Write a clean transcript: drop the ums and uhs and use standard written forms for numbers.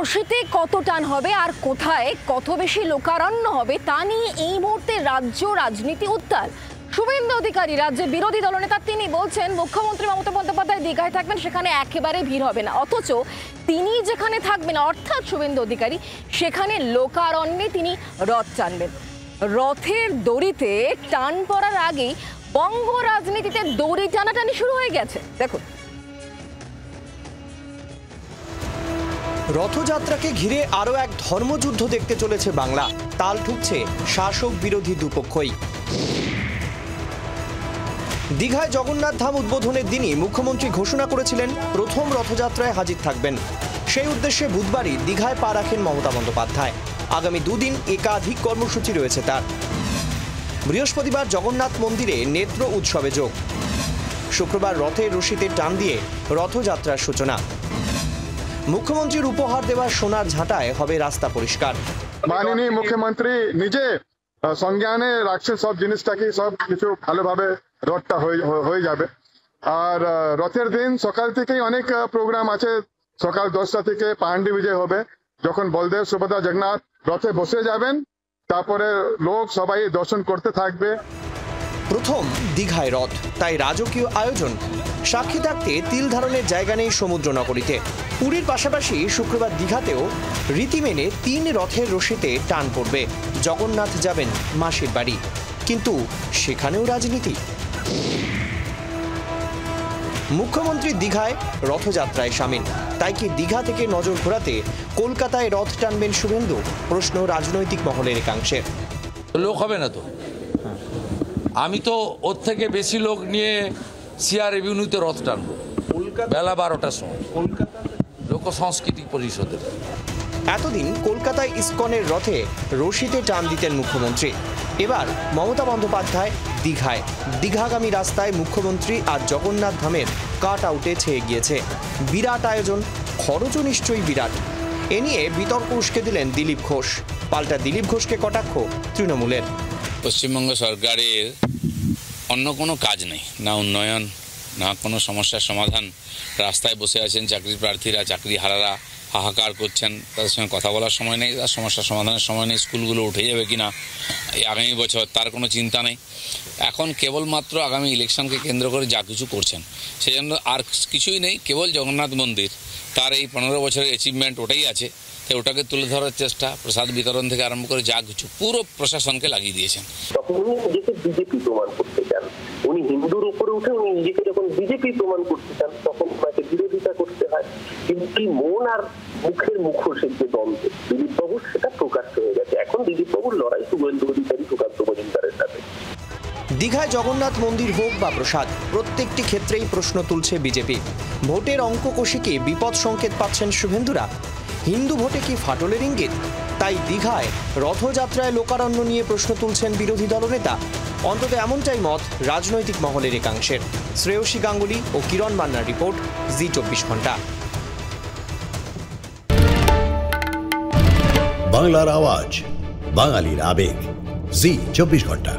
রশিতে কত টান হবে আর কোথায় কত বেশি লোকারণ্য হবে তা নিয়ে এই মুহূর্তে রাজ্য রাজনীতি উত্তাল। শুভেন্দু অধিকারী রাজ্যের বিরোধী দলনেতা, তিনি বলছেন মুখ্যমন্ত্রী মমতা বন্দ্যোপাধ্যায় দীঘায় থাকবেন, সেখানে একেবারে ভিড় হবে না। অথচ তিনি যেখানে থাকবেন অর্থাৎ শুভেন্দু অধিকারী, সেখানে লোকারণ্যে তিনি রথ টানবেন। রথের দড়িতে টান পড়ার আগেই বঙ্গ রাজনীতিতে দড়ি টানাটানি শুরু হয়ে গেছে। দেখুন, রথযাত্রাকে ঘিরে আরও এক ধর্মযুদ্ধ দেখতে চলেছে বাংলা। তাল ঠুকছে শাসক বিরোধী দুপক্ষই। দীঘায় জগন্নাথ ধাম উদ্বোধনের দিনই মুখ্যমন্ত্রী ঘোষণা করেছিলেন প্রথম রথযাত্রায় হাজির থাকবেন। সেই উদ্দেশ্যে বুধবারই দীঘায় পা রাখেন মমতা বন্দ্যোপাধ্যায়। আগামী দুদিন একাধিক কর্মসূচি রয়েছে তার। বৃহস্পতিবার জগন্নাথ মন্দিরে নেত্র উৎসবে যোগ। শুক্রবার রথের রশিতে টান দিয়ে রথযাত্রার সূচনা। মুখ্যমন্ত্রীর উপহার দেওয়ার সোনার ঝাঁটায় হবে রাস্তা পরিষ্কার। মাননীয় মুখ্যমন্ত্রী নিজে সংজ্ঞানে রাখছেন সব জিনিসটাকে, সব কিছু ভালোভাবে রথটা হয়ে যাবে। আর রথের দিন সকাল থেকেই অনেক প্রোগ্রাম আছে। সকাল 10টা থেকে পাণ্ডি বিজয় হবে, যখন বলদেব সুভদ্রা জগন্নাথ রথে বসে যাবেন, তারপরে লোক সবাই দর্শন করতে থাকবে। প্রথম দীঘায় রথ, তাই রাজকীয় আয়োজন। সাক্ষী থাকতে তিল ধারণের জায়গা নেই সমুদ্র নগরীতে। পুরীর পাশাপাশি শুক্রবার দীঘাতেও রীতি মেনে 3 রথের রশিতে টান পড়বে। জগন্নাথ যাবেন মাসির বাড়ি, কিন্তু সেখানেও রাজনীতি। মুখ্যমন্ত্রী দীঘায় রথযাত্রায় সামিল, তাই কি দীঘা থেকে নজর ঘোরাতে কলকাতায় রথ টানবেন শুভেন্দু? প্রশ্ন রাজনৈতিক মহলের একাংশের। লোক হবে না তো, আমি তো ওর থেকে বেশি লোক নিয়ে সিআর এভিনিউতে রথ টানবো বেলা 12টার সময় লোক সংস্কৃতি পরিষদের। এতদিন কলকাতায় ইসকনের রথে রশিতে টান দিতেন মুখ্যমন্ত্রী। এবার মমতা বন্দ্যোপাধ্যায় দীঘায়। দীঘাগামী রাস্তায় মুখ্যমন্ত্রী আর জগন্নাথ ধামের কাট আউটে ছেয়ে গিয়েছে। বিরাট আয়োজন, খরচও নিশ্চয়ই বিরাট। এ নিয়ে বিতর্ক উস্কে দিলেন দিলীপ ঘোষ। পাল্টা দিলীপ ঘোষকে কটাক্ষ তৃণমূলের। পশ্চিমবঙ্গ সরকারের অন্য কোনো কাজ নেই, না উন্নয়ন, না কোনো সমস্যার সমাধান। রাস্তায় বসে আছেন চাকরির প্রার্থীরা, চাকরি হারারা হাহাকার করছেন, তাদের সঙ্গে কথা বলার সময় নেই, তার সমস্যার সমাধানের সময় নেই। স্কুলগুলো উঠে যাবে কিনা আগামী বছর তার কোনো চিন্তা নেই। এখন কেবলমাত্র আগামী ইলেকশনকে কেন্দ্র করে যা কিছু করছেন, সেই জন্য আর কিছুই নেই। কেবল জগন্নাথ মন্দির, তার এই 15 বছরের অ্যাচিভমেন্ট ওটাই আছে, তাই ওটাকে তুলে ধরার চেষ্টা। প্রসাদ বিতরণ থেকে আরম্ভ করে যা কিছু পুরো প্রশাসনকে লাগিয়ে দিয়েছেন। তখন উনি নিজেকে বিজেপি প্রমাণ করতে চান। উনি হিন্দুর উপরে উঠে উনি নিজেকে যখন বিজেপি প্রমাণ করতে চান, তখন তাকে বিরোধিতা করতে হয়। কিন্তু কি মন আর মুখের মুখোশের যে দ্বন্দ্ব, দিলীপ বাবুর সেটা প্রকাশ হয়ে গেছে। এখন দিলীপ বাবুর লড়াই শুভেন্দু অধিকারী, সুকান্ত মজুমদারের সাথে। দীঘায় জগন্নাথ মন্দির হোক বা প্রসাদ, প্রত্যেকটি ক্ষেত্রেই প্রশ্ন তুলছে বিজেপি। ভোটের অঙ্ক কষিকে বিপদ সংকেত পাচ্ছেন শুভেন্দুরা। হিন্দু ভোটে কি ফাটলের ইঙ্গিত? তাই দীঘায় রথযাত্রায় লোকারণ্য নিয়ে প্রশ্ন তুলছেন বিরোধী দলনেতা। অন্তত এমনটাই মত রাজনৈতিক মহলের একাংশের। শ্রেয়সী গাঙ্গুলি ও কিরণ মান্নার রিপোর্ট, জি 24 ঘন্টা। বাংলার আওয়াজ, বাঙালির আবেগ, জি 24 ঘন্টা।